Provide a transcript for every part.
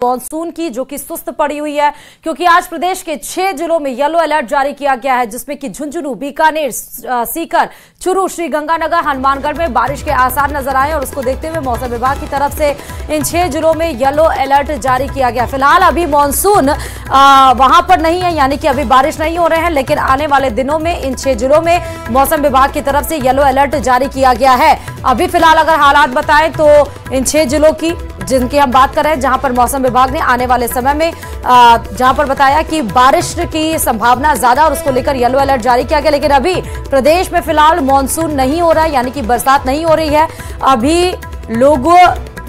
Monsoon की जो कि सुस्त पड़ी हुई है, क्योंकि आज प्रदेश के 6 जिलों में येलो अलर्ट जारी किया गया है, जिसमें कि झुंझुनू, बीकानेर, सीकर, चुरू, श्रीगंगानगर, हनुमानगढ़ में बारिश के आसार नजर आए और उसको देखते हुए मौसम विभाग की तरफ से इन 6 जिलों में येलो अलर्ट जारी किया गया। फिलहाल अभी मानसून वहां पर नहीं है, यानी कि अभी बारिश नहीं हो रहे हैं, लेकिन आने वाले दिनों में इन 6 जिलों में मौसम विभाग की तरफ से येलो अलर्ट जारी किया गया है। अभी फिलहाल अगर हालात बताएं तो इन 6 जिलों की जिनकी हम बात कर रहे हैं, जहां पर मौसम विभाग ने आने वाले समय में जहां पर बताया कि बारिश की संभावना ज्यादा और उसको लेकर येलो अलर्ट जारी किया गया। लेकिन अभी प्रदेश में फिलहाल मानसून नहीं हो रहा है, यानी कि बरसात नहीं हो रही है। अभी लोग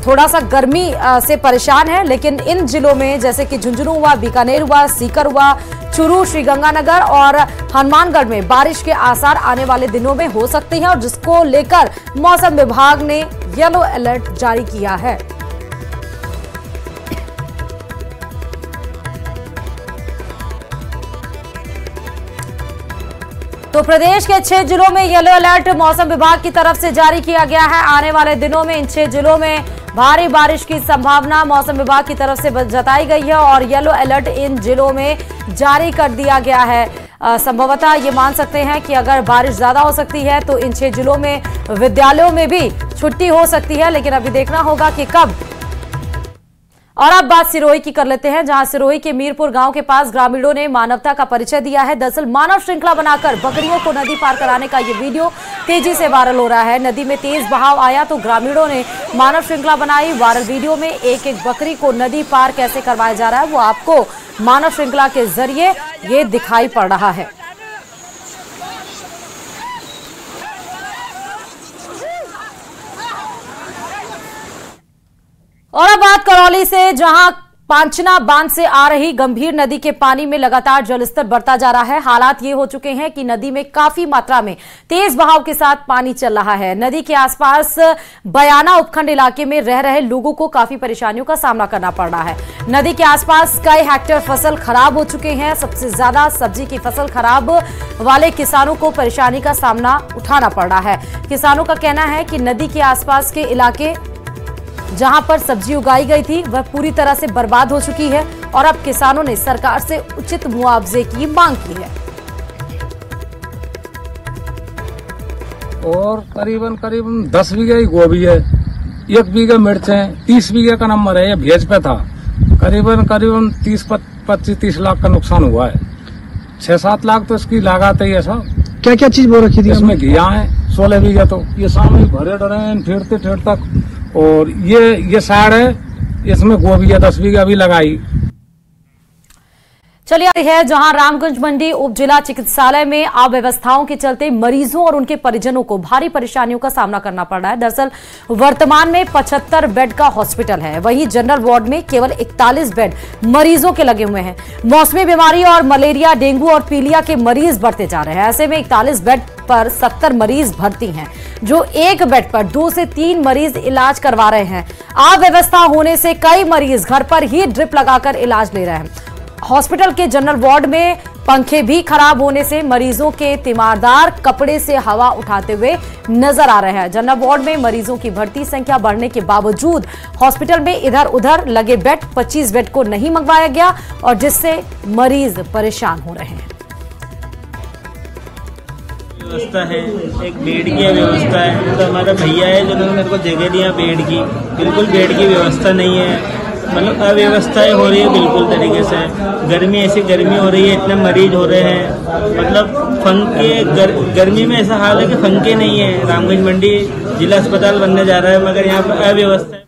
थोड़ा सा गर्मी से परेशान है, लेकिन इन जिलों में जैसे कि झुंझुनू हुआ, बीकानेर हुआ, सीकर हुआ, चुरू, श्रीगंगानगर और हनुमानगढ़ में बारिश के आसार आने वाले दिनों में हो सकते हैं और जिसको लेकर मौसम विभाग ने येलो अलर्ट जारी किया है। तो प्रदेश के 6 जिलों में येलो अलर्ट मौसम विभाग की तरफ से जारी किया गया है। आने वाले दिनों में इन 6 जिलों में भारी बारिश की संभावना मौसम विभाग की तरफ से जताई गई है और येलो अलर्ट इन जिलों में जारी कर दिया गया है। संभवतः ये मान सकते हैं कि अगर बारिश ज्यादा हो सकती है तो इन 6 जिलों में विद्यालयों में भी छुट्टी हो सकती है, लेकिन अभी देखना होगा कि कब। और अब बात सिरोही की कर लेते हैं, जहां सिरोही के मीरपुर गांव के पास ग्रामीणों ने मानवता का परिचय दिया है। दरअसल मानव श्रृंखला बनाकर बकरियों को नदी पार कराने का ये वीडियो तेजी से वायरल हो रहा है। नदी में तेज बहाव आया तो ग्रामीणों ने मानव श्रृंखला बनाई। वायरल वीडियो में एक एक बकरी को नदी पार कैसे करवाया जा रहा है वो आपको मानव श्रृंखला के जरिए ये दिखाई पड़ रहा है। और अब बात करौली से, जहां पांचना बांध से आ रही गंभीर नदी के पानी में लगातार जलस्तर बढ़ता जा रहा है। हालात ये हो चुके हैं कि नदी में काफी मात्रा में तेज बहाव के साथ पानी चल रहा है। नदी के आसपास बयाना उपखंड इलाके में रह रहे लोगों को काफी परेशानियों का सामना करना पड़ रहा है। नदी के आसपास कई हेक्टेयर फसल खराब हो चुके हैं। सबसे ज्यादा सब्जी की फसल खराब वाले किसानों को परेशानी का सामना उठाना पड़ रहा है। किसानों का कहना है कि नदी के आसपास के इलाके जहां पर सब्जी उगाई गई थी वह पूरी तरह से बर्बाद हो चुकी है और अब किसानों ने सरकार से उचित मुआवजे की मांग की है। और करीबन 10 बीघे गोभी है, 1 बीघे मिर्च है, 30 बीघे का नंबर है, ये भेज पे था। करीबन 30 लाख का नुकसान हुआ है। 6-7 लाख तो इसकी लागत है। ये सब क्या क्या चीज बो रखी थी इसमें? घिया है 16 बीघे, तो ये सामने भरे डरे हैं ठेरते ठेर तक। और ये साइड है, इसमें गोभी है 10 बीघा भी लगाई। चलिए है जहां रामगंज मंडी उप जिला चिकित्सालय में अव्यवस्थाओं के चलते मरीजों और उनके परिजनों को भारी परेशानियों का सामना करना पड़ रहा है। दरअसल वर्तमान में 75 बेड का हॉस्पिटल है, वहीं जनरल वार्ड में केवल 41 बेड मरीजों के लगे हुए हैं। मौसमी बीमारी और मलेरिया, डेंगू और पीलिया के मरीज बढ़ते जा रहे हैं। ऐसे में 41 बेड पर 70 मरीज भर्ती हैं, जो एक बेड पर 2 से 3 मरीज इलाज करवा रहे हैं। अव्यवस्था होने से कई मरीज घर पर ही ड्रिप लगाकर इलाज ले रहे हैं। हॉस्पिटल के जनरल वार्ड में पंखे भी खराब होने से मरीजों के तीमारदार कपड़े से हवा उठाते हुए नजर आ रहे हैं। जनरल वार्ड में मरीजों की भर्ती संख्या बढ़ने के बावजूद हॉस्पिटल में इधर उधर लगे बेड 25 बेड को नहीं मंगवाया गया और जिससे मरीज परेशान हो रहे हैं। व्यवस्था है, एक बेड की व्यवस्था है। तो हमारा भैया है जिन्होंने मेरे को जगह दिया बेड की, बिल्कुल बेड की व्यवस्था नहीं है। मतलब अव्यवस्थाएं हो रही है बिल्कुल तरीके से। गर्मी ऐसी गर्मी हो रही है, इतने मरीज हो रहे हैं। मतलब पंखे गर्मी में ऐसा हाल है कि पंखे नहीं है। रामगंज मंडी जिला अस्पताल बनने जा रहा है, मगर यहाँ पर अव्यवस्था है।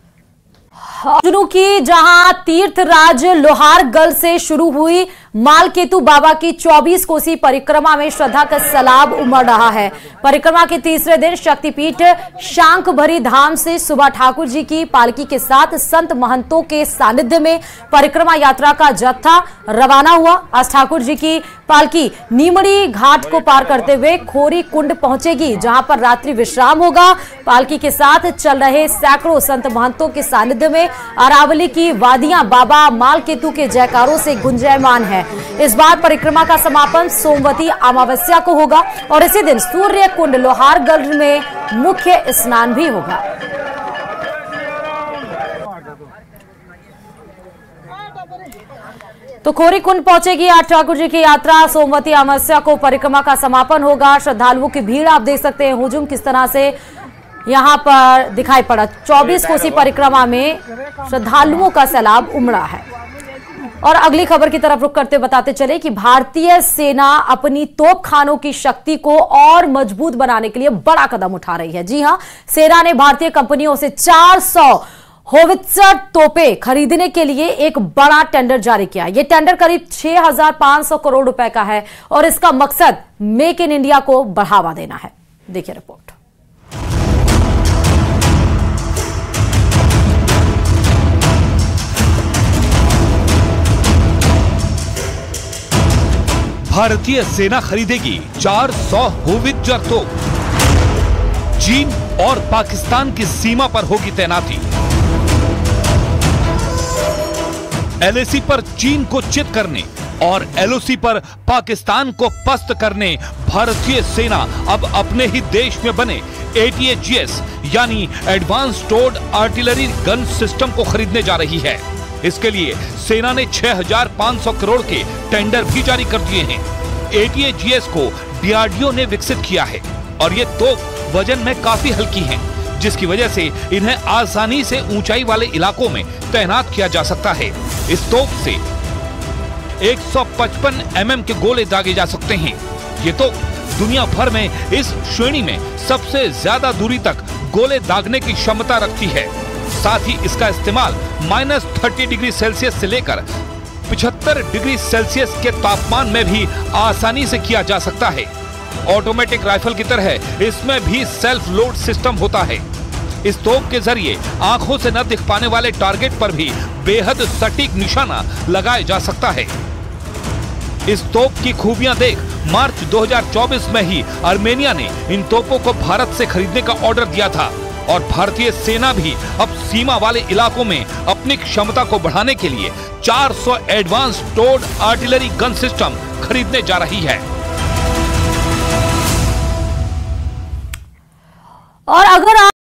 झुंझुनू की जहां तीर्थराज लोहारगल से शुरू हुई मालकेतु बाबा की 24 कोसी परिक्रमा में श्रद्धा का सैलाब उमड़ रहा है। परिक्रमा के तीसरे दिन शक्तिपीठ शांख भरी धाम से सुबह ठाकुर जी की पालकी के साथ संत महंतों के सानिध्य में परिक्रमा यात्रा का जत्था रवाना हुआ। आज ठाकुर जी की पालकी नीमड़ी घाट को पार करते हुए खोरी कुंड पहुंचेगी, जहां पर रात्रि विश्राम होगा। पालकी के साथ चल रहे सैकड़ों संत महंतों के सानिध्य में अरावली की वादियां बाबा मालकेतु के जयकारों से गुंजायमान है। इस बार परिक्रमा का समापन सोमवती अमावस्या को होगा और इसी दिन सूर्य कुंड लोहारगल में मुख्य स्नान भी होगा। तो खोरी कुंड पहुंचेगी आज ठाकुर जी की यात्रा। सोमवती अमावस्या को परिक्रमा का समापन होगा। श्रद्धालुओं की भीड़ आप देख सकते हैं, हुजूम किस तरह से यहां पर दिखाई पड़ा। 24 कोसी परिक्रमा में श्रद्धालुओं का सैलाब उमड़ा है। और अगली खबर की तरफ रुख करते बताते चले कि भारतीय सेना अपनी तोपखानों की शक्ति को और मजबूत बनाने के लिए बड़ा कदम उठा रही है। जी हां, सेना ने भारतीय कंपनियों से 400 होवित्जर तोपें खरीदने के लिए एक बड़ा टेंडर जारी किया। यह टेंडर करीब 6,500 करोड़ रुपए का है और इसका मकसद मेक इन इंडिया को बढ़ावा देना है। देखिए रिपोर्ट। भारतीय सेना खरीदेगी 400 होवित्जर तोप। चीन और पाकिस्तान की सीमा पर होगी तैनाती। एलएसी पर चीन को चित करने और एलओसी पर पाकिस्तान को पस्त करने भारतीय सेना अब अपने ही देश में बने ATAGS यानी advanced towed artillery gun system को खरीदने जा रही है। इसके लिए सेना ने 6,500 करोड़ के टेंडर भी जारी कर दिए हैं। ATAGS को DRDO ने विकसित किया है और ये तोप वजन में काफी हल्की हैं, जिसकी वजह से इन्हें आसानी से ऊंचाई वाले इलाकों में तैनात किया जा सकता है। इस तोप से 155 mm के गोले दागे जा सकते हैं। ये तोप दुनिया भर में इस श्रेणी में सबसे ज्यादा दूरी तक गोले दागने की क्षमता रखती है। साथ ही इसका इस्तेमाल -30 डिग्री सेल्सियस से लेकर 75 डिग्री सेल्सियस के तापमान में भी आसानी से किया जा सकता है। ऑटोमेटिक राइफल की तरह इसमें भी सेल्फ लोड सिस्टम होता है। इस तोप के जरिए आंखों से न दिख पाने वाले टारगेट पर भी बेहद सटीक निशाना लगाया जा सकता है। इस तोप की खूबियां देख मार्च 2024 में ही आर्मेनिया ने इन तोपों को भारत से खरीदने का ऑर्डर दिया था और भारतीय सेना भी अब सीमा वाले इलाकों में अपनी क्षमता को बढ़ाने के लिए 400 advanced towed artillery gun system खरीदने जा रही है। और अगर